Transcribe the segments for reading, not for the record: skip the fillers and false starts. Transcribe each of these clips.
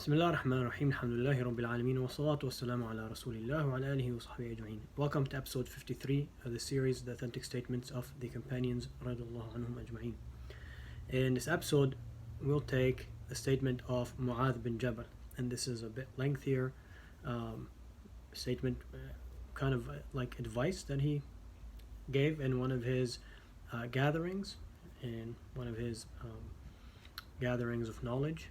بسم الله الرحمن الرحيم الحمد لله رب العالمين والصلاة والسلام على رسول الله وعلى آله وصحبه أجمعين. Welcome to episode 53 of the series The Authentic Statements of the Companions radiallahu anhum ajma'in. In this episode we'll take the statement of معاذ bin Jabal, and this is a bit lengthier statement, kind of like advice that he gave in one of his gatherings, gatherings of knowledge.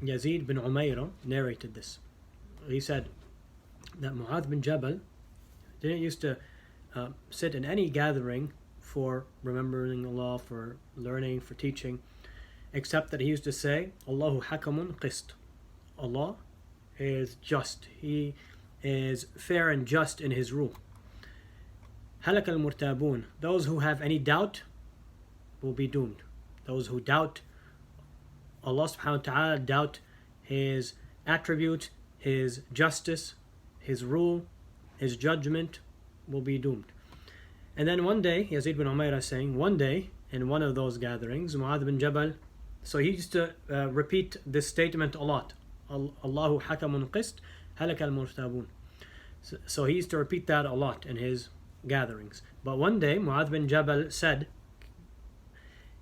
Yazid bin Umayra narrated this. He said that Mu'adh bin Jabal didn't used to sit in any gathering for remembering Allah, for learning, for teaching, except that he used to say, Allahu hakamun qist. Allah is just. He is fair and just in his rule. Halak al-Murtabun. Those who have any doubt will be doomed. Those who doubt Allah subhanahu wa ta'ala, doubt His attribute, His justice, His rule, His judgment, will be doomed. And then one day, Yazid bin Umayra is saying, one day in one of those gatherings, Mu'adh bin Jabal, so he used to repeat this statement a lot. Allahu hakamun qist, halak al-Murtabun. So he used to repeat that a lot in his gatherings. But one day, Mu'adh bin Jabal said,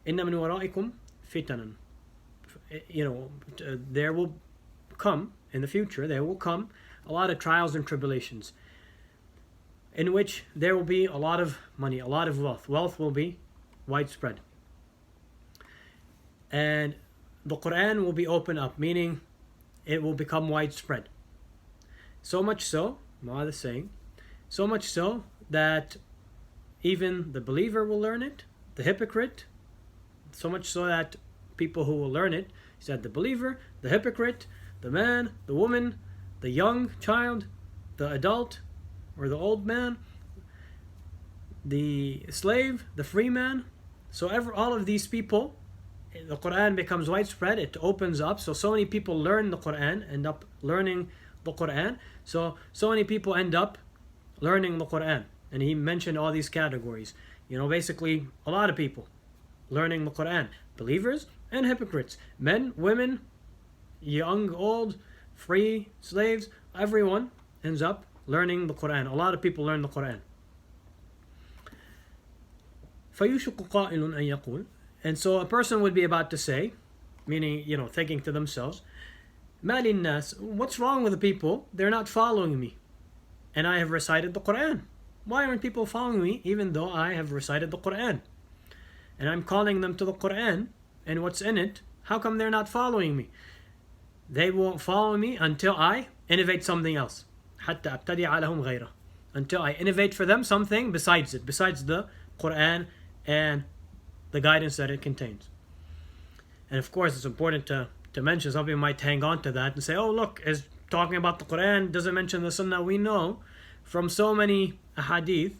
Inna min wara'ikum fitanan. There will come, in the future, there will come a lot of trials and tribulations in which there will be a lot of money, a lot of wealth. Wealth will be widespread. And the Qur'an will be opened up, meaning it will become widespread. So much so, Mu'adh is saying, so much so that even the believer will learn it, the hypocrite, so much so that people who will learn it, he said, the believer, the hypocrite, the man, the woman, the young child, the adult or the old man, the slave, the free man. So all of these people, the Quran becomes widespread, it opens up. So many people learn the Quran, end up learning the Quran. So many people end up learning the Quran. And he mentioned all these categories. Basically a lot of people learning the Quran. Believers and hypocrites, men, women, young, old, free, slaves, everyone ends up learning the Quran. A lot of people learn the Quran. فيوشك قائل أن يقول. And so a person would be about to say, meaning, thinking to themselves, ما للناس, what's wrong with the people? They're not following me. And I have recited the Quran. Why aren't people following me even though I have recited the Quran? And I'm calling them to the Quran and what's in it. How come they're not following me? They won't follow me until I innovate something else. حتى أبتدع لهم غيره. Until I innovate for them something besides it, besides the Quran and the guidance that it contains. And of course, it's important to mention, some people might hang on to that and say, oh look, is talking about the Quran, doesn't mention the Sunnah. We know from so many ahadith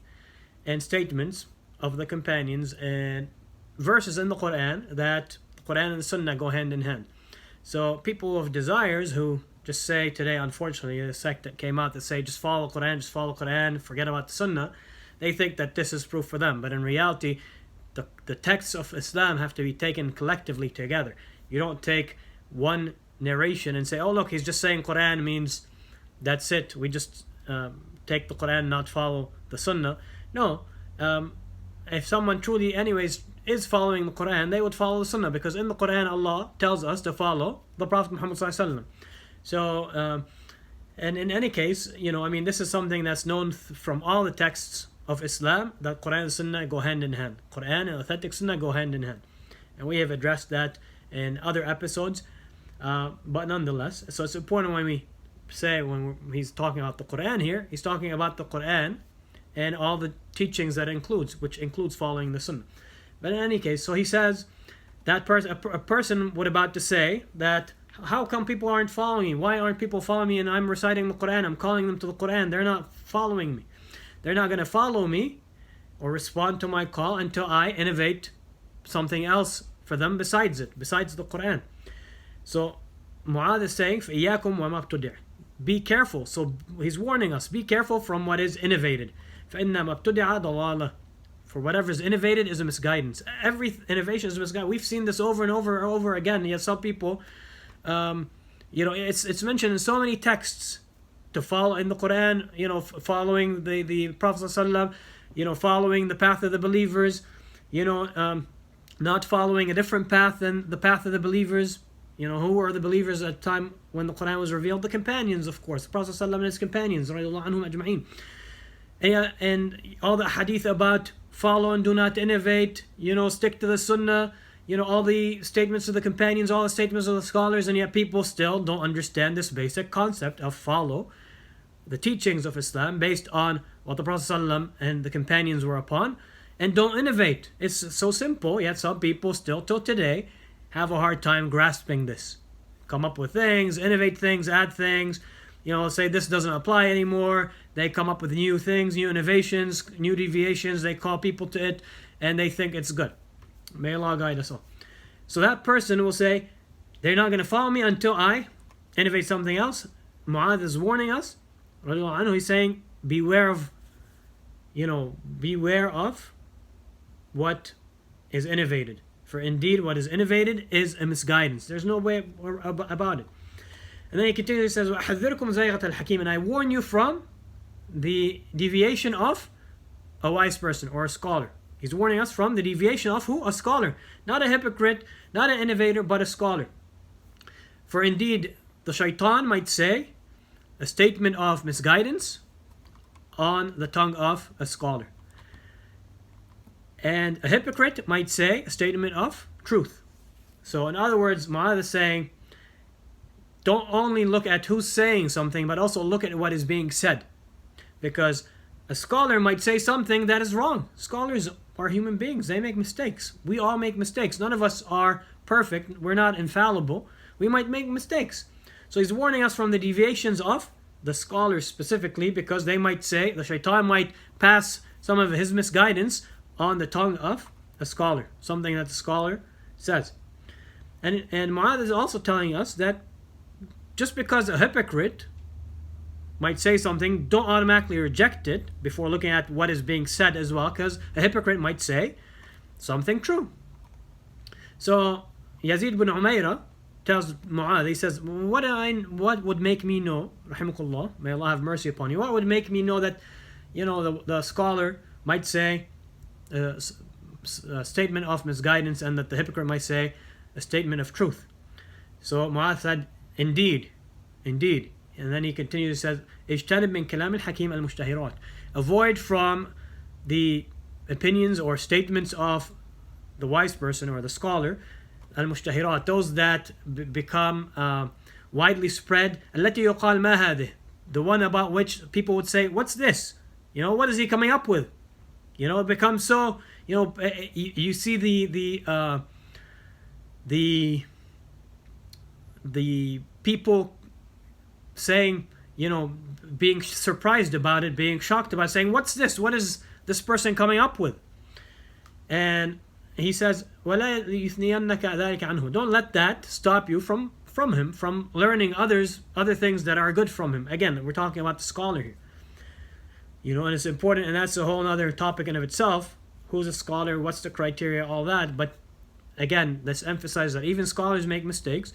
and statements of the companions and verses in the Quran that the Quran and the Sunnah go hand in hand. So people of desires who just say today, unfortunately, a sect that came out that say just follow the Quran, forget about the Sunnah, they think that this is proof for them. But in reality, the texts of Islam have to be taken collectively together. You don't take one narration and say, oh look, he's just saying Quran means that's it. We just take the Quran, not follow the Sunnah. No, if someone truly anyways is following the Quran, they would follow the Sunnah, because in the Quran Allah tells us to follow the Prophet Muhammad ﷺ. So and in any case, this is something that's known from all the texts of Islam, that Quran and Sunnah go hand in hand. Quran and authentic Sunnah go hand in hand. And we have addressed that in other episodes, but nonetheless, so it's important when we say, he's talking about the Quran here, he's talking about the Quran and all the teachings that includes, which includes following the Sunnah. But in any case, so he says that a person would about to say that, how come people aren't following me? Why aren't people following me? And I'm reciting the Quran, I'm calling them to the Quran, they're not following me. They're not going to follow me or respond to my call until I innovate something else for them besides the Quran. So Mu'adh is saying, فإياكم ابتدع. Be careful. So he's warning us, be careful from what is innovated. فإنما ابتدع ضلالة. For whatever is innovated is a misguidance. Every innovation is a misguidance. We've seen this over and over again. Yet some people it's mentioned in so many texts to follow in the Quran, following the Prophet ﷺ, following the path of the believers, not following a different path than the path of the believers. Who were the believers at the time when the Quran was revealed? The companions, of course. The Prophet ﷺ and his companions, رضي الله عنهم أجمعين. And all the hadith about follow and do not innovate, stick to the sunnah, all the statements of the companions, all the statements of the scholars, and yet people still don't understand this basic concept of follow the teachings of Islam based on what the Prophet ﷺ and the companions were upon, and don't innovate. It's so simple, yet some people still till today have a hard time grasping this. Come up with things, innovate things, add things, say this doesn't apply anymore. They come up with new things, new innovations, new deviations. They call people to it, and they think it's good. May Allah guide us all. So that person will say, they're not going to follow me until I innovate something else. Mu'adh is warning us. He's saying, beware of what is innovated. For indeed, what is innovated is a misguidance. There's no way about it. And then he continues, he says, وَأَحَذِّرُكُمْ زَيْغَةَ الْحَكِيمِ, and I warn you from the deviation of a wise person or a scholar. He's warning us from the deviation of who? A scholar. Not a hypocrite, not an innovator, but a scholar. For indeed, the shaitan might say a statement of misguidance on the tongue of a scholar. And a hypocrite might say a statement of truth. So in other words, Mu'adh is saying, don't only look at who's saying something, but also look at what is being said. Because a scholar might say something that is wrong. Scholars are human beings. They make mistakes. We all make mistakes. None of us are perfect. We're not infallible. We might make mistakes. So he's warning us from the deviations of the scholars specifically, because they might say, the shaitan might pass some of his misguidance on the tongue of a scholar. Something that the scholar says. And Mu'adh is also telling us that just because a hypocrite might say something, don't automatically reject it before looking at what is being said as well, because a hypocrite might say something true. So Yazid bin Umayra tells Mu'adh, he says, what would make me know, rahimakullah, may Allah have mercy upon you, what would make me know that the scholar might say a statement of misguidance and that the hypocrite might say a statement of truth? So Mu'adh said, indeed. And then he continues, says, اجتنب من كلام الحكيم المشتهرات. Avoid from the opinions or statements of the wise person or the scholar, المشتهرات, those that become widely spread. التي يقال ما هذه, the one about which people would say, what's this? What is he coming up with? It becomes so, you see the people saying, being surprised about it, being shocked about it, saying, what's this? What is this person coming up with? And he says, وَلَا يُثْنِيَنَّكَ ذَلِكَ عَنْهُ. Don't let that stop you from him, from learning other things that are good from him. Again, we're talking about the scholar here. And it's important, and that's a whole other topic in of itself. Who's a scholar? What's the criteria? All that. But again, let's emphasize that even scholars make mistakes,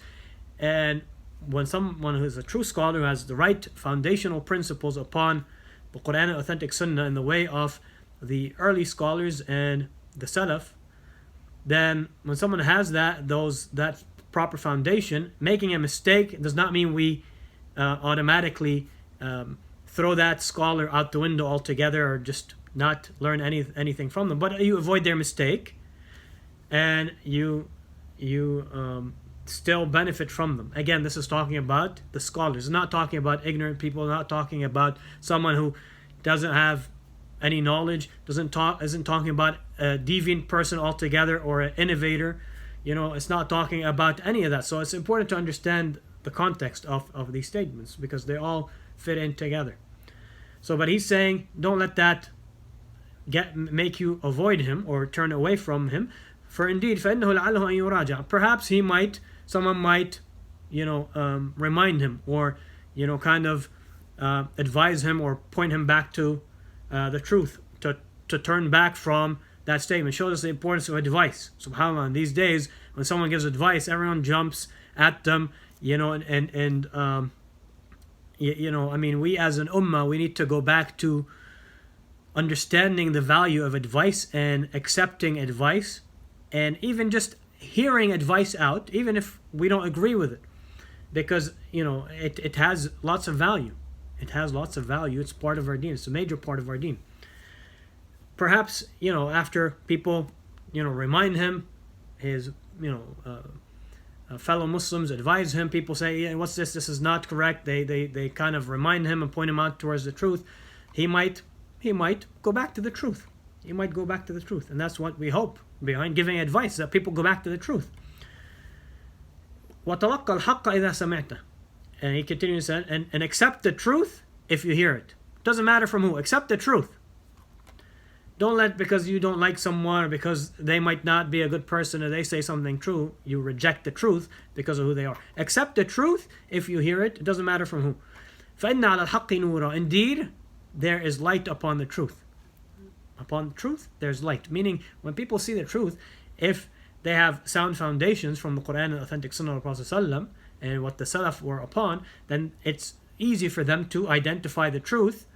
and when someone who is a true scholar, who has the right foundational principles upon the Quran and authentic Sunnah in the way of the early scholars and the Salaf, then when someone has that proper foundation, making a mistake does not mean we automatically throw that scholar out the window altogether or just not learn anything from them. But you avoid their mistake, and you still benefit from them. Again, this is talking about the scholars. It's not talking about ignorant people, not talking about someone who doesn't have any knowledge, isn't talking about a deviant person altogether or an innovator. It's not talking about any of that. So it's important to understand the context of these statements, because they all fit in together. So, but he's saying, don't let that make you avoid him or turn away from him. For indeed, فَإِنَّهُ لَعَلَّهُ أَن يُرَاجَعَ. Perhaps someone might, remind him, or, kind of advise him or point him back to the truth, to turn back from that statement. Shows us the importance of advice. SubhanAllah, these days, when someone gives advice, everyone jumps at them, You know, you know, I mean, we as an ummah, we need to go back to understanding the value of advice and accepting advice, and even just hearing advice out, even if we don't agree with it, because, you know, it has lots of value. It has lots of value. It's part of our deen. It's a major part of our deen. Perhaps, you know, after people, you know, remind him, his, you know, fellow Muslims advise him, people say, yeah, what's this? This is not correct. They kind of remind him and point him out towards the truth. He might go back to the truth. He might go back to the truth. And that's what we hope behind giving advice, that people go back to the truth. وَتَلَقَّ الْحَقَّ إِذَا سَمِعْتَ. And he continues and accept the truth if you hear it. Doesn't matter from who. Accept the truth. Don't let, because you don't like someone or because they might not be a good person or they say something true, you reject the truth because of who they are. Accept the truth if you hear it. It doesn't matter from who. فَإِنَّ عَلَى الْحَقِّ نُورًا. Indeed, there is light upon the truth. Upon the truth, there's light. Meaning, when people see the truth, if they have sound foundations from the Qur'an and authentic Sunnah of the Prophet ﷺ and what the Salaf were upon, then it's easy for them to identify the truth,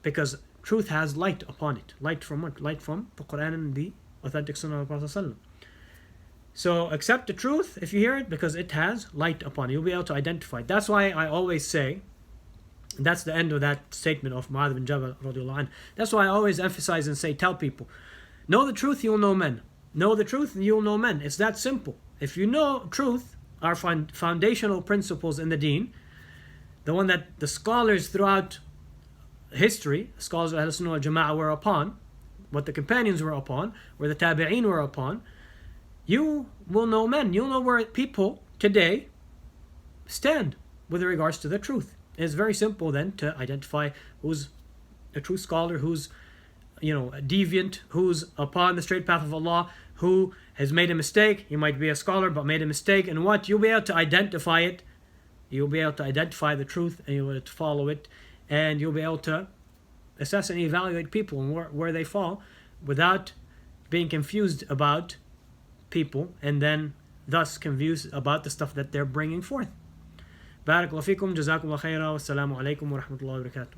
because truth has light upon it. Light from what? Light from the Qur'an and the authentic Sunnah of the Prophet ﷺ. So accept the truth if you hear it, because it has light upon it. You'll be able to identify it. That's why I always say, that's the end of that statement of معاذ bin Jabal radiallahu anh. That's why I always emphasize and say, tell people, know the truth, you'll know men. Know the truth, you'll know men. It's that simple. If you know truth, our foundational principles in the deen, the one that the scholars throughout history, scholars of Ahl Sunnah wal Jama'ah were upon, what the companions were upon, where the tabi'een were upon, you will know men. You'll know where people today stand with regards to the truth. It's very simple then to identify who's a true scholar, who's, you know, a deviant, who's upon the straight path of Allah, who has made a mistake. He might be a scholar but made a mistake, and what? You'll be able to identify it. You'll be able to identify the truth, and you'll be able to follow it, and you'll be able to assess and evaluate people and where they fall without being confused about people, and then thus confused about the stuff that they're bringing forth. بارك الله فيكم. جزاكم الله خيرا. والسلام عليكم ورحمة الله وبركاته.